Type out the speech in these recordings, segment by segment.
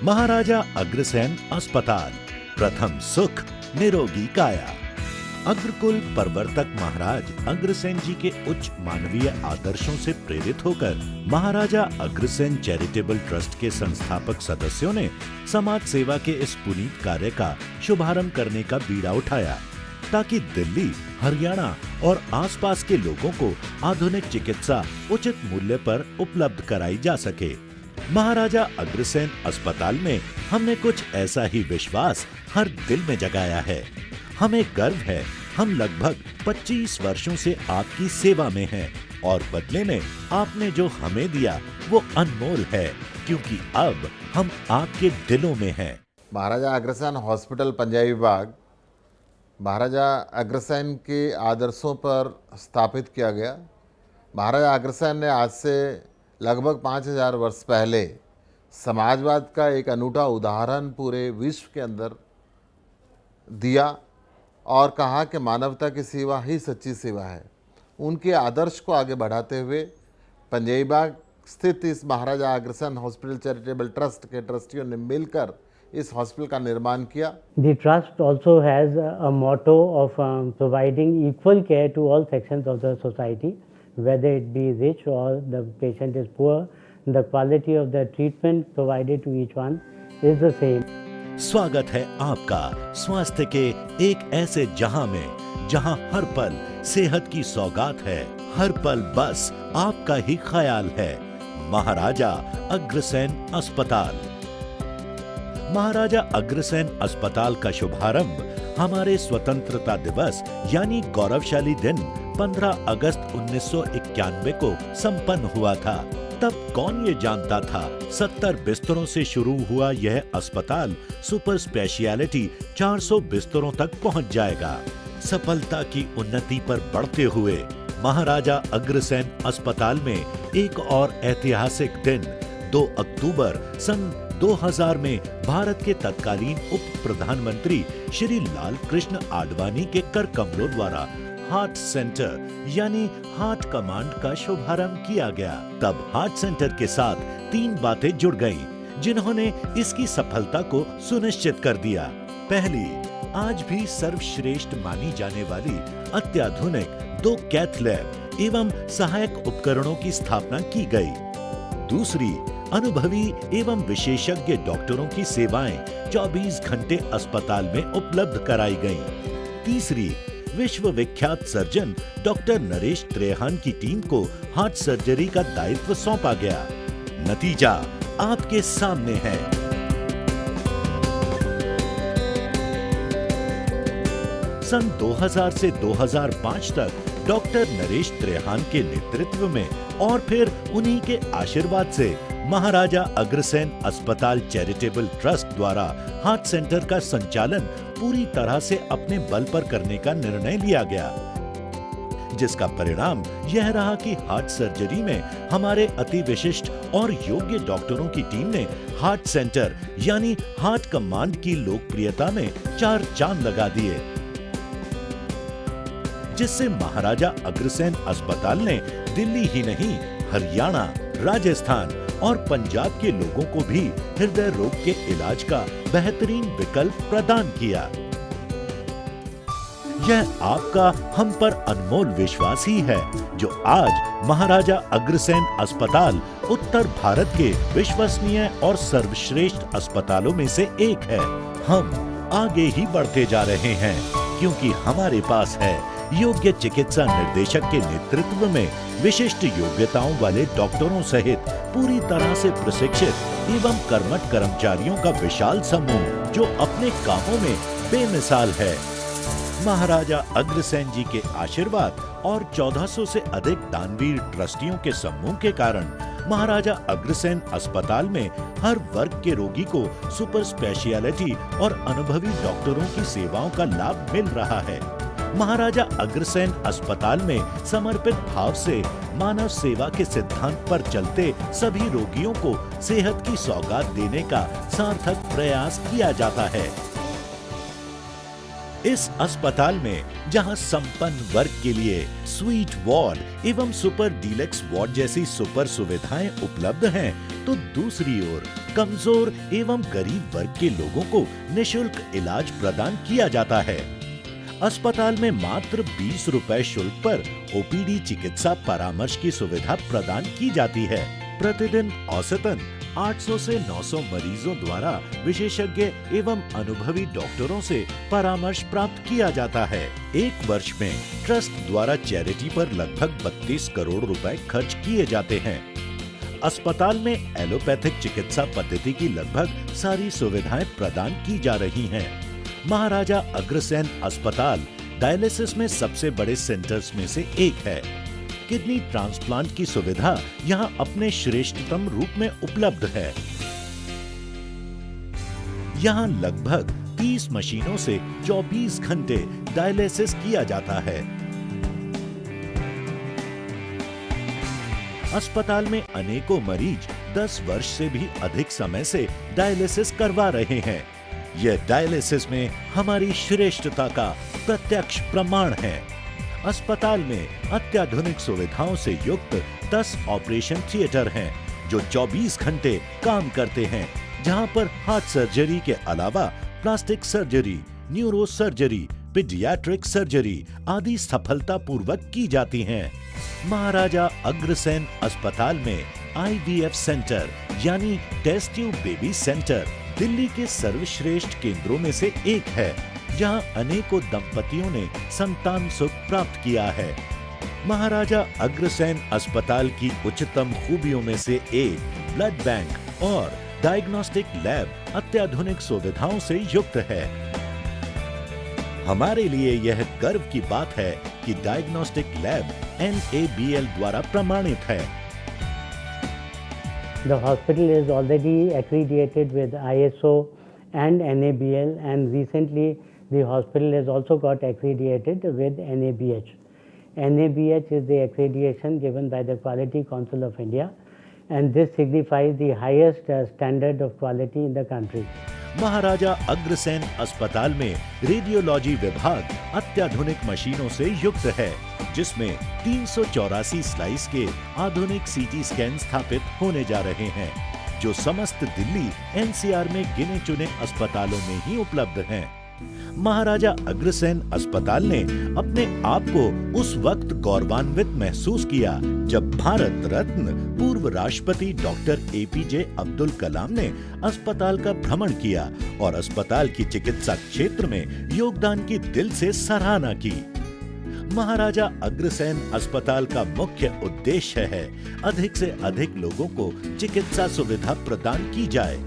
महाराजा अग्रसेन अस्पताल, प्रथम सुख निरोगी काया। अग्रकुल प्रवर्तक महाराज अग्रसेन जी के उच्च मानवीय आदर्शों से प्रेरित होकर महाराजा अग्रसेन चैरिटेबल ट्रस्ट के संस्थापक सदस्यों ने समाज सेवा के इस पुनीत कार्य का शुभारंभ करने का बीड़ा उठाया, ताकि दिल्ली, हरियाणा और आसपास के लोगों को आधुनिक चिकित्सा उचित मूल्य पर उपलब्ध कराई जा सके। महाराजा अग्रसेन अस्पताल में हमने कुछ ऐसा ही विश्वास हर दिल में जगाया है। हमें गर्व है, हम लगभग 25 वर्षों से आपकी सेवा में हैं और बदले में आपने जो हमें दिया वो अनमोल है, क्योंकि अब हम आपके दिलों में हैं। महाराजा अग्रसेन हॉस्पिटल पंजाबी बाग महाराजा अग्रसेन के आदर्शों पर स्थापित किया गया। महाराजा अग्रसेन ने आज से लगभग 5000 वर्ष पहले समाजवाद का एक अनूठा उदाहरण पूरे विश्व के अंदर दिया और कहा कि मानवता की सेवा ही सच्ची सेवा है। उनके आदर्श को आगे बढ़ाते हुए पंजाबी बाग स्थित इस Maharaja Agrasen hospital charitable trust के ट्रस्टियों ने मिलकर इस हॉस्पिटल का निर्माण किया। The trust also has a motto of providing equal care to all sections of the society, whether it be rich or the patient is poor. The quality of the treatment provided to each one is the same. स्वागत है आपका स्वास्थ्य के एक ऐसे जहां में जहां हर पल सेहत की सौगात है, हर पल बस आपका ही ख्याल है। महाराजा अग्रसेन अस्पताल। महाराजा अग्रसेन अस्पताल का शुभारंभ हमारे स्वतंत्रता दिवस यानी गौरवशाली दिन 15 अगस्त 1991 को संपन्न हुआ था। तब कौन ये जानता था 70 बिस्तरों से शुरू हुआ यह अस्पताल सुपर स्पेशलिटी 400 बिस्तरों तक पहुंच जाएगा। सफलता की उन्नति पर बढ़ते हुए महाराजा अग्रसेन अस्पताल में एक और ऐतिहासिक दिन 2 अक्टूबर सन 2000 में भारत के तत्कालीन उप प्रधानमंत्री श्री लाल कृष्ण आडवाणी के कर कमलों द्वारा हार्ट सेंटर यानी हार्ट कमांड का शुभारंभ किया गया। तब हार्ट सेंटर के साथ 3 बातें जुड़ गईं, जिन्होंने इसकी सफलता को सुनिश्चित कर दिया। पहली, आज भी सर्वश्रेष्ठ मानी जाने वाली अत्याधुनिक 2 कैथ लैब एवं सहायक उपकरणों की स्थापना की गई। दूसरी, अनुभवी एवं विशेषज्ञ डॉक्टरों की सेवाएं 24 घंटे अस्पताल में उपलब्ध कराई गईं। तीसरी, विश्व विख्यात सर्जन डॉक्टर नरेश त्रेहान की टीम को हार्ट सर्जरी का दायित्व सौंपा गया। नतीजा आपके सामने है। सन 2000 से 2005 तक डॉक्टर नरेश त्रेहान के नेतृत्व में और फिर उन्हीं के आशीर्वाद से महाराजा अग्रसेन अस्पताल चैरिटेबल ट्रस्ट द्वारा हार्ट सेंटर का संचालन पूरी तरह से अपने बल पर करने का निर्णय लिया गया, जिसका परिणाम यह रहा कि हार्ट सर्जरी में हमारे अति विशिष्ट और योग्य डॉक्टरों की टीम ने हार्ट सेंटर यानी हार्ट कमांड की लोकप्रियता में 4 चांद लगा दिए, जिससे महाराजा अग्रसेन अस्पताल ने दिल्ली ही नहीं हरियाणा, राजस्थान और पंजाब के लोगों को भी हृदय रोग के इलाज का बेहतरीन विकल्प प्रदान किया। यह आपका हम पर अनमोल विश्वास ही है, जो आज महाराजा अग्रसेन अस्पताल उत्तर भारत के विश्वसनीय और सर्वश्रेष्ठ अस्पतालों में से एक है। हम आगे ही बढ़ते जा रहे हैं, क्योंकि हमारे पास है योग्य चिकित्सा निर्देशक के नेतृत्व में विशिष्ट योग्यताओं वाले डॉक्टरों सहित पूरी तरह से प्रशिक्षित एवं कर्मठ कर्मचारियों का विशाल समूह, जो अपने कामों में बेमिसाल है। महाराजा अग्रसेन जी के आशीर्वाद और 1400 से अधिक दानवीर ट्रस्टियों के समूह के कारण महाराजा अग्रसेन अस्पताल में हर वर्ग के रोगी को सुपर स्पेशलिटी और अनुभवी डॉक्टरों की सेवाओं का लाभ मिल रहा है। महाराजा अग्रसेन अस्पताल में समर्पित भाव से मानव सेवा के सिद्धांत पर चलते सभी रोगियों को सेहत की सौगात देने का सार्थक प्रयास किया जाता है। इस अस्पताल में जहां संपन्न वर्ग के लिए स्वीट वार्ड एवं सुपर डीलक्स वार्ड जैसी सुपर सुविधाएं उपलब्ध हैं, तो दूसरी ओर कमजोर एवं गरीब वर्ग के लोगों को निशुल्क इलाज प्रदान किया जाता है। अस्पताल में मात्र 20 रुपए शुल्क पर ओपीडी चिकित्सा परामर्श की सुविधा प्रदान की जाती है। प्रतिदिन औसतन 800 से 900 मरीजों द्वारा विशेषज्ञ एवं अनुभवी डॉक्टरों से परामर्श प्राप्त किया जाता है। एक वर्ष में ट्रस्ट द्वारा चैरिटी पर लगभग 32 करोड़ रुपए खर्च किए जाते हैं। अस्पताल में एलोपैथिक चिकित्सा पद्धति की लगभग सारी सुविधाएं प्रदान की जा रही हैं। महाराजा अग्रसेन अस्पताल डायलिसिस में सबसे बड़े सेंटर्स में से एक है। किडनी ट्रांसप्लांट की सुविधा यहां अपने श्रेष्ठतम रूप में उपलब्ध है। यहां लगभग 30 मशीनों से 24 घंटे डायलिसिस किया जाता है। अस्पताल में अनेकों मरीज 10 वर्ष से भी अधिक समय से डायलिसिस करवा रहे हैं। यह डायलिसिस में हमारी श्रेष्ठता का प्रत्यक्ष प्रमाण है। अस्पताल में अत्याधुनिक सुविधाओं से युक्त 10 ऑपरेशन थिएटर हैं, जो 24 घंटे काम करते हैं, जहां पर हार्ट सर्जरी के अलावा plastic surgery, neuro surgery, paediatric surgery आदि सफलतापूर्वक की जाती हैं। महाराजा अग्रसेन अस्पताल में IVF सेंटर यानी test tube baby centre Delhi के सर्वश्रेष्ठ केंद्रों में से एक है, जहां अनेकों दंपतियों ने संतान सुख प्राप्त किया है। महाराजा अग्रसेन अस्पताल की उच्चतम खूबियों में से एक ब्लड बैंक और डायग्नोस्टिक लैब अत्याधुनिक सुविधाओं से युक्त है। हमारे लिए यह गर्व की बात है कि डायग्नोस्टिक लैब NABL द्वारा प्रमाणित है। The hospital is already accredited with ISO and NABL, and recently the hospital has also got accredited with NABH. NABH is the accreditation given by the Quality Council of India, and this signifies the highest standard of quality in the country. Maharaja Agrasen अस्पताल में radiology विभाग अत्याधुनिक मशीनों से युक्त है, जिसमें 384 slice के आधुनिक CT स्कैन स्थापित होने जा रहे हैं, जो समस्त दिल्ली NCR में गिने चुने अस्पतालों में ही उपलब्ध हैं। महाराजा अग्रसेन अस्पताल ने अपने आप को उस वक्त गौरवान्वित महसूस किया जब भारत रत्न पूर्व राष्ट्रपति डॉक्टर APJ अब्दुल कलाम ने अस्पताल का भ्रमण किया और अस्पताल की चिकित्सा क्षेत्र में योगदान की दिल से सराहना की। महाराजा अग्रसेन अस्पताल का मुख्य उद्देश्य है अधिक से अधिक लोगों को चिकित्सा सुविधा प्रदान की जाए।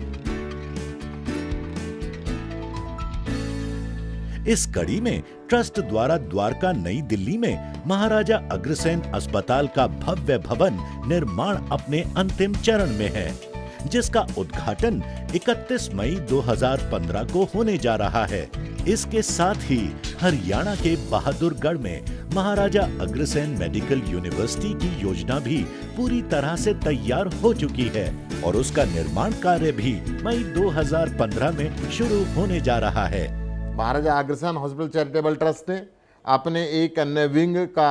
इस कड़ी में ट्रस्ट द्वारा द्वारका नई दिल्ली में महाराजा अग्रसेन अस्पताल का भव्य भवन निर्माण अपने अंतिम चरण में है, जिसका उद्घाटन 31 मई 2015 को होने जा रहा है। इसके साथ ही हरियाणा के बहादुरगढ़ में महाराजा अग्रसेन मेडिकल यूनिवर्सिटी की योजना भी पूरी तरह से तैयार हो चुकी है और उसका निर्माण कार्य भी मई 2015 में शुरू होने जा रहा है। Maharaja Agrasen hospital charitable trust ने अपने एक अन्य विंग का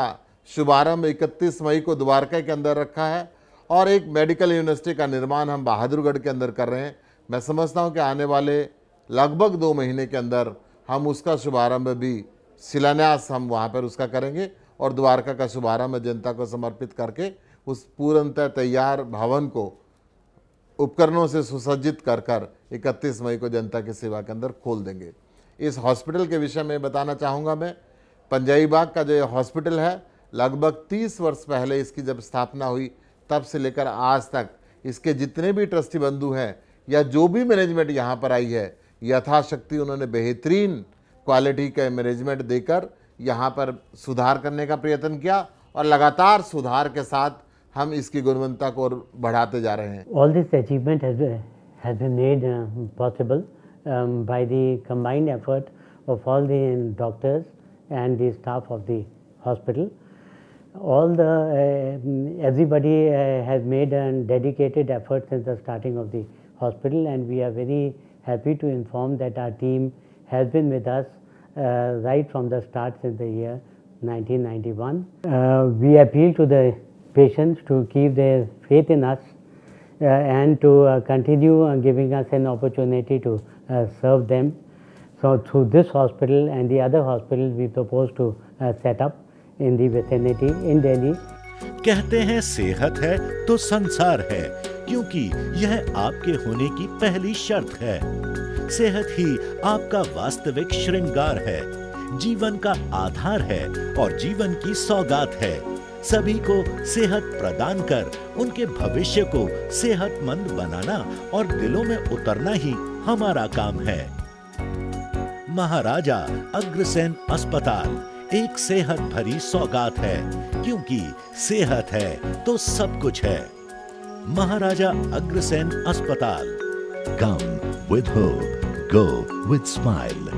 शुभारंभ 31 मई को द्वारका के अंदर रखा है और एक मेडिकल यूनिवर्सिटी का निर्माण हम बहादुरगढ़ के अंदर कर रहे हैं। मैं समझता हूं कि आने वाले लगभग 2 महीने के अंदर हम उसका शुभारंभ भी, शिलान्यास हम वहां पर उसका करेंगे और द्वारका का शुभारंभ जनता को समर्पित करके उस पूर्णतः तैयार भवन को उपकरणों से सुसज्जित कर 31 मई को जनता की सेवा के अंदर खोल देंगे। इस हॉस्पिटल के विषय में बताना चाहूँगा मैं, पंजाबी बाग का जो ये हॉस्पिटल है, लगभग 30 वर्ष पहले इसकी जब स्थापना हुई तब से लेकर आज तक इसके जितने भी ट्रस्टी बंधु हैं या जो भी मैनेजमेंट यहाँ पर आई है, यथाशक्ति उन्होंने बेहतरीन क्वालिटी का मैनेजमेंट देकर यहाँ पर सुधार करने का प्रयत्न किया और लगातार सुधार के साथ हम इसकी गुणवत्ता को बढ़ाते जा रहे हैं। All this achievement has been made possible by the combined effort of all the doctors and the staff of the hospital. Everybody has made a dedicated effort since the starting of the hospital, and we are very happy to inform that our team has been with us right from the start since the year 1991. We appeal to the patients to keep their faith in us and to continue giving us an opportunity to serve them. So through this hospital and the other hospitals we propose to set up in the vicinity in Delhi. कहते हैं सेहत है तो संसार है, क्योंकि यह आपके होने की पहली शर्त है। सेहत ही आपका वास्तविक श्रृंगार है, जीवन का आधार है और जीवन की सौगात है। सभी को सेहत प्रदान कर उनके भविष्य को सेहतमंद बनाना और दिलों में उतरना ही हमारा काम है। महाराजा अग्रसेन अस्पताल एक सेहत भरी सौगात है, क्योंकि सेहत है तो सब कुछ है। महाराजा अग्रसेन अस्पताल। Come with hope, go with smile.